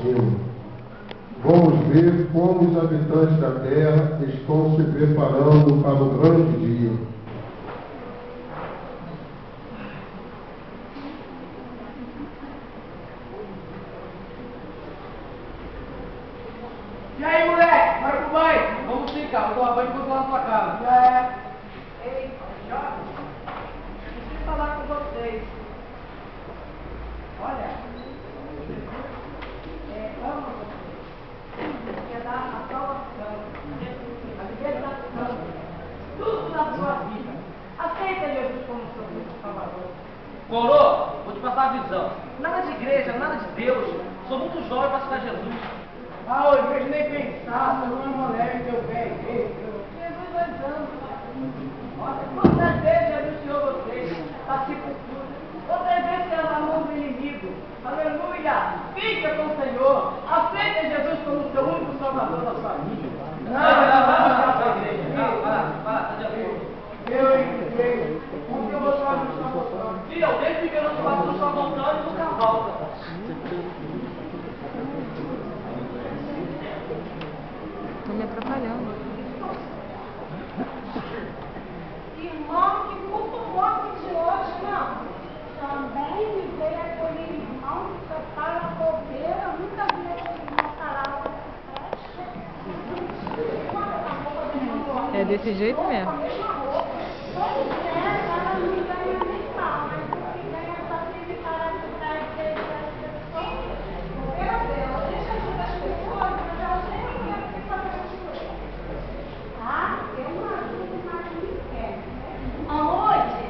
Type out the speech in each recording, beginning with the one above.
cima. Vamos ver como os habitantes da Terra estão se preparando para o grande dia. E aí, moleque? Bora pro banho? Vamos sim, cara. Vou tomar banho e vou lá na tua casa. Já é. Ei, jovem. Preciso falar com vocês. Olha, amo vocês. Quer dar a salvação, a libertação, tudo na sua vida. Aceita Jesus como seu Cristo Salvador. Coroa, vou te passar a visão. Nada de igreja, nada de Deus. Sou muito jovem para aceitar Jesus. Ah, hoje vejo nem pensar, seu nome é moleque, teu velho. Jesus vai dando. Olha, quantas vezes já anunciou vocês a sepultura, outras vezes pela mão do inimigo. Aleluia! Fica com o Senhor, aceita Jesus como seu único salvador da sua vida. Não, igreja. Não, vai lá, tá de acordo. Eu, como que eu vou falar do seu voltando? Filho, desde que eu não faço no sua voltando e nunca volta. Tô me atrapalhando. Irmão, que culto morto de hoje, não. Também me veio aquele irmão que só fala bobeira, nunca vi aquele irmão falar É desse jeito mesmo. Pois é, ela não ganha nem mal, mas o que ganha só tem que parar de estar e ter as pessoas. Meu Deus, deixa ajudar as pessoas, mas elas nem querem que faça as coisas. Ah, eu não ajudo, mas não quero. Aonde?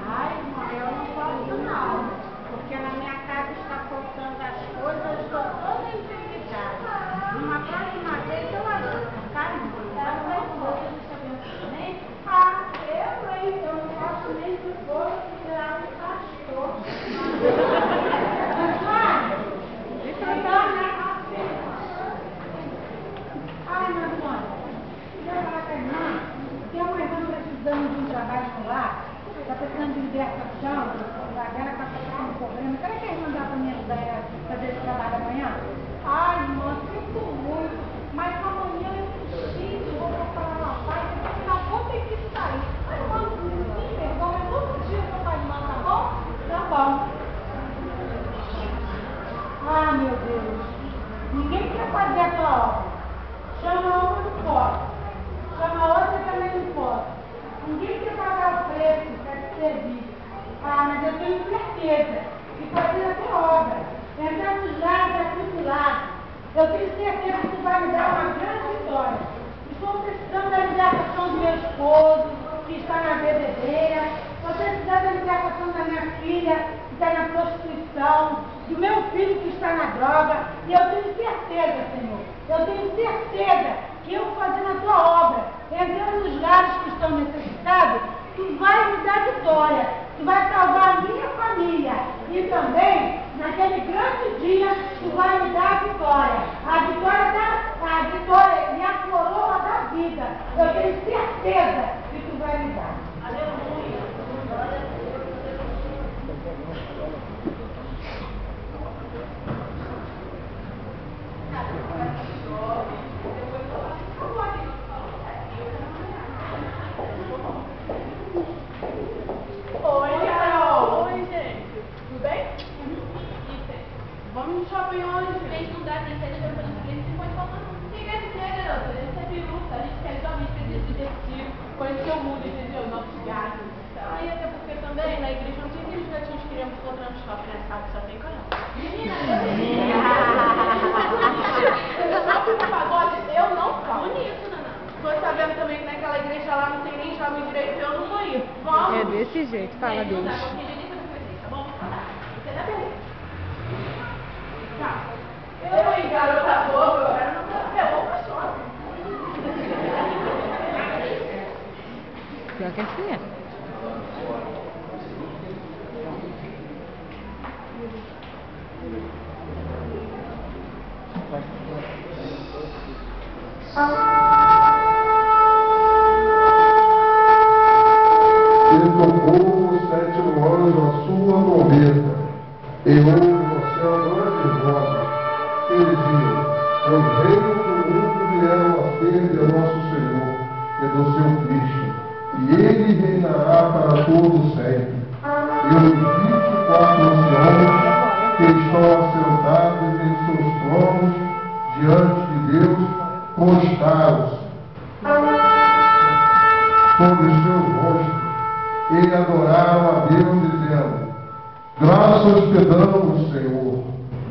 Ai, eu não posso não, porque na minha casa está faltando as coisas, eu estou toda endividada. Uma próxima vez eu ajudo, tá? Ah, eu não posso nem do bolo que virar um pastor. Ai, meu Antônio, eu ia falar com a irmã, tem uma irmã precisando de um trabalho no lar, está precisando de libertação, a dela está passando um problema. Será que a irmã dá para me ajudar a fazer esse trabalho amanhã? Ai, irmã, sinto muito, mas amanhã eu preciso, vou falar na paz, porque na conta tem que sair. Ai, irmã, me perdoa, mas todo dia eu vou para a irmã, tá bom? Tá bom. Ah, meu Deus, ninguém quer fazer aquela obra. Chama uma, não pode. Chama outra, também não pode. Ninguém quer pagar o preço para esse serviço. Ah, mas eu tenho certeza que fazer até obra, entrar nos lares atribulados, eu tenho certeza que tu vai me dar uma grande vitória. Estou precisando da libertação do meu esposo, que está na bebedeira. Estou precisando da libertação da minha filha, que está na prostituição, do meu filho que está na droga. E eu tenho certeza, Senhor, eu tenho certeza que eu fazendo a tua obra, entrando nos lares que estão necessitados, tu vai me dar vitória, tu vai salvar a minha família. E também, naquele grande dia, tu vai me dar a vitória. A vitória e a coroa da vida. Eu tenho certeza que tu vai me dar. Aleluia. Oi, Carol. Oi, gente. Tudo bem? Vamos no shopping hoje. Tem que mudar, tem que ser de igreja, não pode faltar não. Quem quer dizer, garota? A gente é biruta, a gente quer jovens, precisa de divertir, conhecer o mundo, entendeu? Nossos gatos. E até porque também na igreja não tem aqueles gatinhos que queriam encontrar no shopping, né? Sabe, só tem canhão. Menina, shopping no pagode, eu não falo. Bonito, Naná. Tô sabendo também que naquela igreja lá não tem nem jovem direito, eu não vou ir. Vamos. É desse jeito, fala Não Deus. dá, porque de início eu comecei, tá bom? Você dá bem. Tá. Eu, hein, garota boba, eu quero não saber, vamos pro shopping. Pior que assim é. E tocou no 7º ano a sua trombeta, e houve no céu grandes vozes, que diziam: os reinos do mundo vieram a ser de nosso Senhor e do seu Cristo, e ele reinará para todo sempre. E os 24 anciãos que estão assentados em seus tronos diante de Deus prostraram-se sobre os seus rostos e adoraram a Deus, dizendo: graças te damos, Senhor,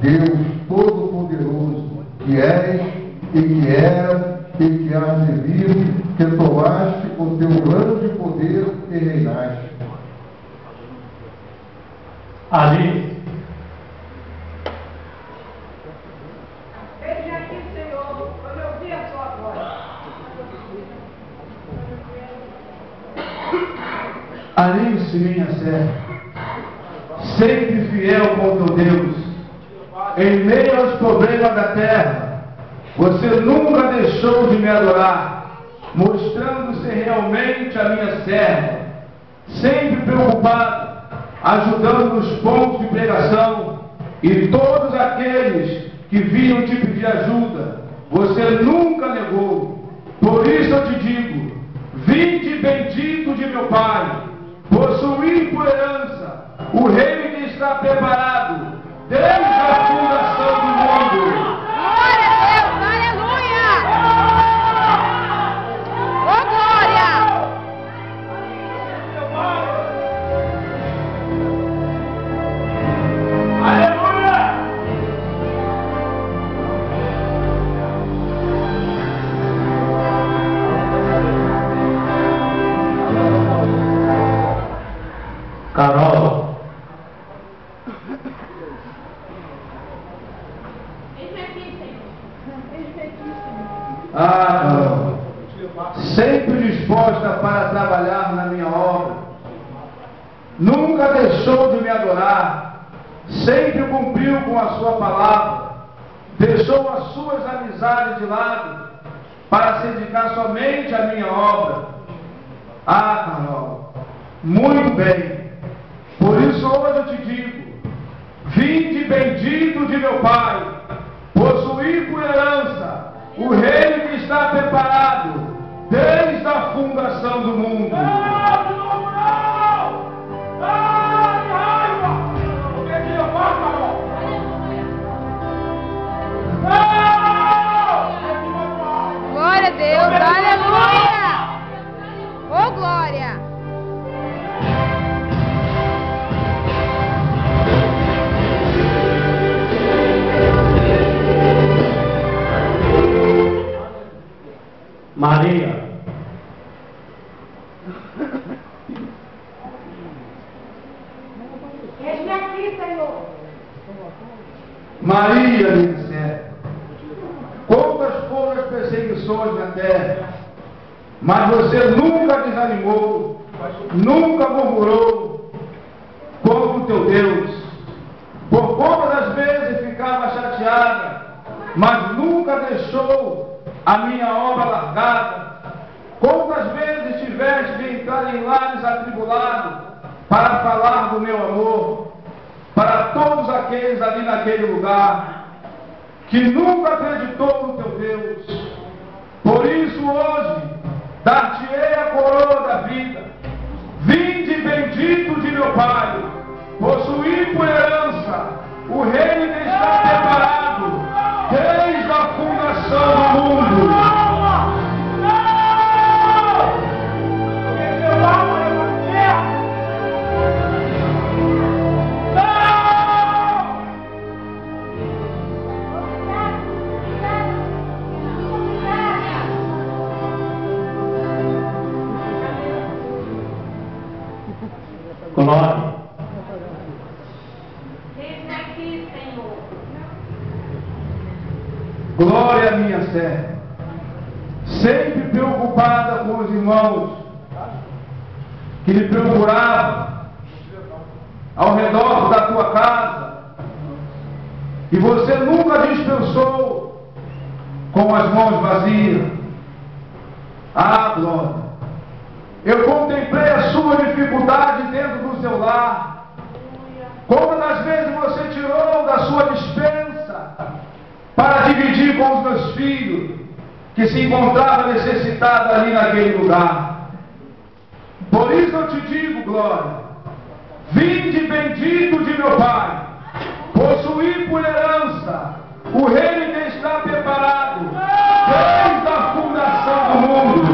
Deus Todo-Poderoso, que és e que era e que há de vir, que tomaste o teu grande poder e reinaste. Ali, Veja aqui, Senhor, quando eu vi a sua voz. anime-se, minha serva, sempre fiel com teu Deus, em meio aos problemas da terra, você nunca deixou de me adorar, mostrando-se realmente a minha serva, sempre preocupada, ajudando nos pontos de pregação, e todos aqueles que vinham te pedir ajuda, você nunca negou. Por isso eu te digo: vinde bendito de meu Pai, possuí por herança o reino que está preparado desde a fundação do mundo. Glória a Deus, aleluia! Ô glória! Aleluia! Carol, Carol, sempre disposta para trabalhar na minha obra, nunca deixou de me adorar, sempre cumpriu com a sua palavra, deixou as suas amizades de lado para se dedicar somente à minha obra. Carol, muito bem. Por isso hoje eu te digo: vinde bendito de meu Pai, possuí por herança o reino que está preparado desde a fundação do mundo. Glória a Deus, aleluia! Ô glória! Maria, Eis-me aqui, Senhor. Maria, minha serva, quantas foram as perseguições na terra, mas você nunca desanimou, nunca murmurou contra o teu Deus. Por conta das vezes ficava chateada, mas nunca deixou a minha obra largada. Quantas vezes tiveste de entrar em lares atribulados para falar do meu amor, para todos aqueles ali naquele lugar, que nunca acreditou no teu Deus. Por isso hoje, dar-te-ei a coroa da vida. Vinde bendito de meu Pai, possuí por herança o reino que está preparado desde a fundação do mundo. Glória. Eis-me aqui, Senhor. Glória a minha serva, sempre preocupada com os irmãos que lhe procuravam ao redor da tua casa, e você nunca dispensou com as mãos vazias. Ah, glória! Eu contemplei a sua dificuldade dentro do seu lar. Como das vezes você tirou da sua despensa para dividir com os meus filhos que se encontravam necessitados ali naquele lugar. Por isso eu te digo, glória, vinde bendito de meu Pai, possuí por herança o reino que está preparado desde a fundação do mundo.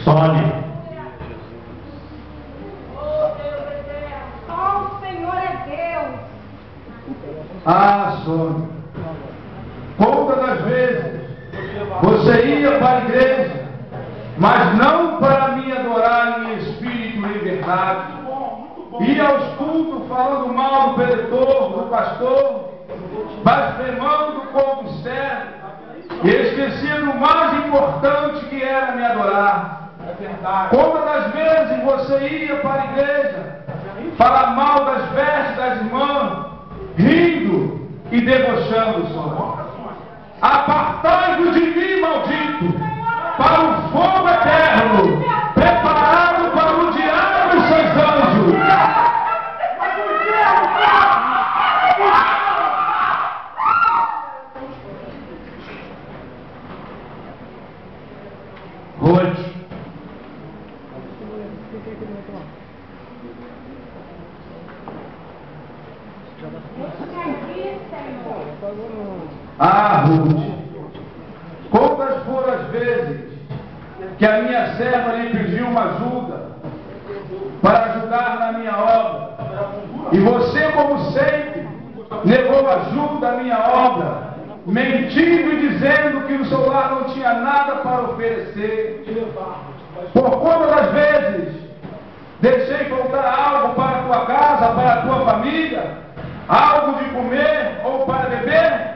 Sônia. Só o Senhor é Deus. Ah, Sônia, quantas das vezes você ia para a igreja, mas não para me adorar em espírito e verdade. Ia aos cultos falando mal do preletor, do pastor, blasfemando contra o servo, e esquecia do mais importante que era me adorar. Quantas das vezes você ia para a igreja falar mal das vestes das irmãs, rindo e debochando só. Apartai-vos de mim, maldito, para o fogo eterno, preparado para o diabo e seus anjos. Ruth. Ah, Ruth, quantas foram as vezes que a minha serva lhe pediu uma ajuda para ajudar na minha obra, e você, como sempre, negou ajuda à minha obra, mentindo e dizendo que no seu lar não tinha nada para oferecer. Por conta das vezes deixei faltar algo para a tua casa, para a tua família, algo de comer ou para beber?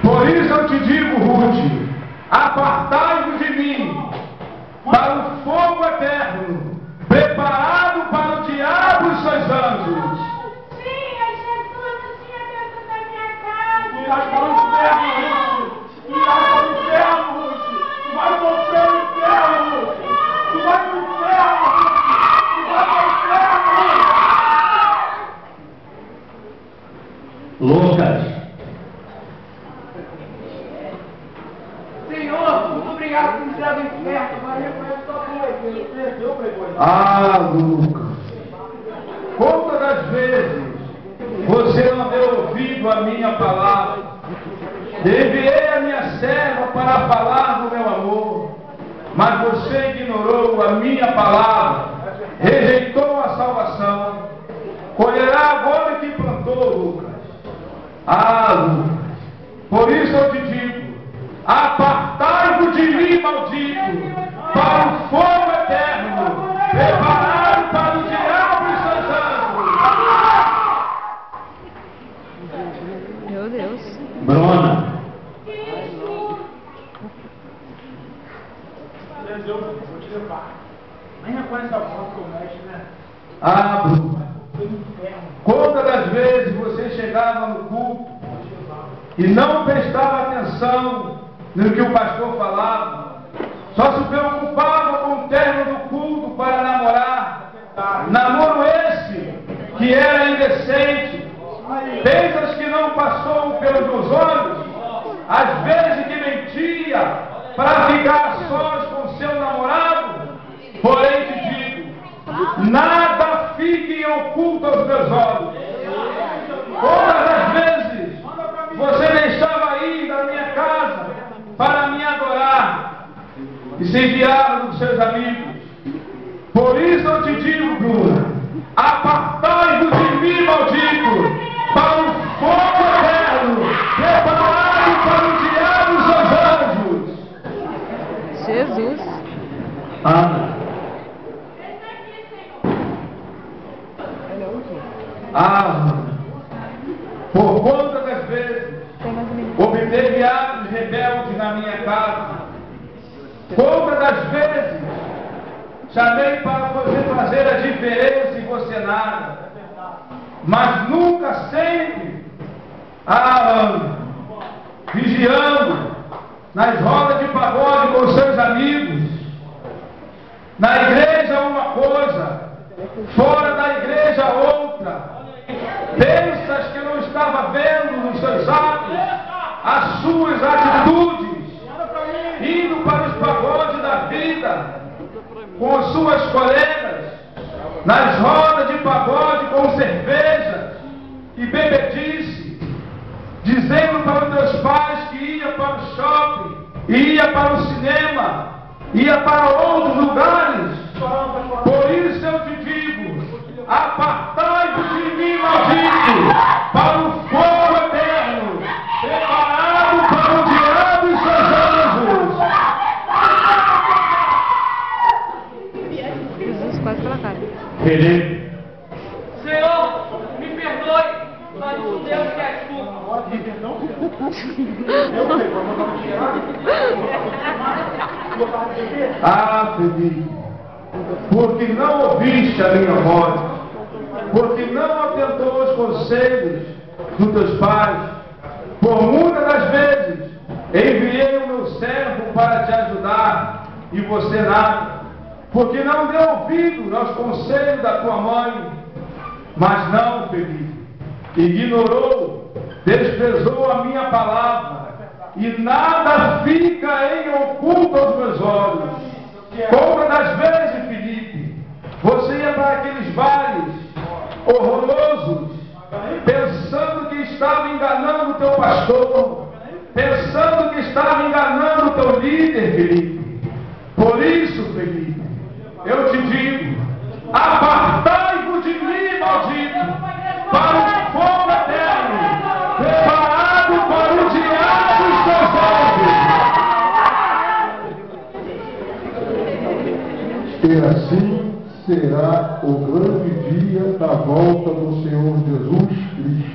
Por isso eu te digo, Ruth, apartai-vos de mim para o fogo eterno, preparado para o diabo e seus anjos. Tinha, Jesus, não tinha dentro da minha casa. Tu irás para o inferno, Ruth. Tu irás para o inferno, Ruth. Tu vai sofrer o inferno, Ruth. Tu vai para o inferno, Ruth. Tu vai para o inferno, Ruth. Lucas. Senhor, muito obrigado por me tirar do inferno. Mas eu conheço só tu aqui. Perdeu, pregou. Ah, Lucas, quantas das vezes você não deu ouvido à minha palavra? Enviei a minha serva para falar do meu amor, mas você ignorou a minha palavra, rejeitou a salvação. Colherá agora que plantou, Lucas. Ah, Lucas, por isso eu te digo, apartai-vos de mim, maldito, para o fogo eterno, preparado para o diabo e seus anjos. Meu Deus. Bruna. Vou te levar. Nem reconhece a voz que eu mexo, né? Ah, Bruna, quantas das vezes você chegava no culto e não prestava atenção no que o pastor falava, só se preocupava com o término do culto para namorar, namoro esse que era indecente, bênçãos que não passou pelos meus olhos, às vezes que mentia para ficar a sós com seu namorado. Porém te digo, nada fique oculto aos meus olhos. Todas as vezes você deixava ir da minha casa para me adorar e se enviava dos seus amigos. Por isso eu te digo, Bruna, apartai-vos de mim, maldito, para o fogo eterno, preparado para o diabo e seus anjos. Jesus. Amém. Por conta das vezes, obteve atos rebeldes na minha casa. Conta das vezes, chamei para você fazer a diferença e você nada. Mas nunca, sempre, vigiando nas rodas de pagode com seus amigos. Na igreja uma coisa, fora da igreja outra. Pensas que eu não estava vendo nos seus atos, as suas atitudes, indo para os pagodes da vida, com as suas colegas, nas rodas de pagode com cervejas e bebedice, dizendo para os teus pais que ia para o shopping, ia para o cinema, ia para outros lugares. Por isso eu te digo, apartai-vos de mim, maldito, para o fogo eterno, preparado para o diabo e seus anjos. Jesus, quase pela cara. Felipe, Senhor, me perdoe, mas o Deus que és tu. Felipe, porque não ouviste a minha voz, porque não atentou aos conselhos dos teus pais, por muitas das vezes enviei o meu servo para te ajudar e você nada, porque não deu ouvido aos conselhos da tua mãe. Mas não, Felipe, ignorou, desprezou a minha palavra, e nada fica em oculto aos meus olhos. Como das vezes, Felipe, você ia para aqueles bares horrorosos, pensando que estava enganando o teu pastor, pensando que estava enganando o teu líder, Felipe. Por isso, Felipe, eu te digo, apartai-vos de mim, maldito, para o fogo eterno, preparado para o diabo e seus anjos. E assim será o grande dia da volta do Senhor Jesus Cristo.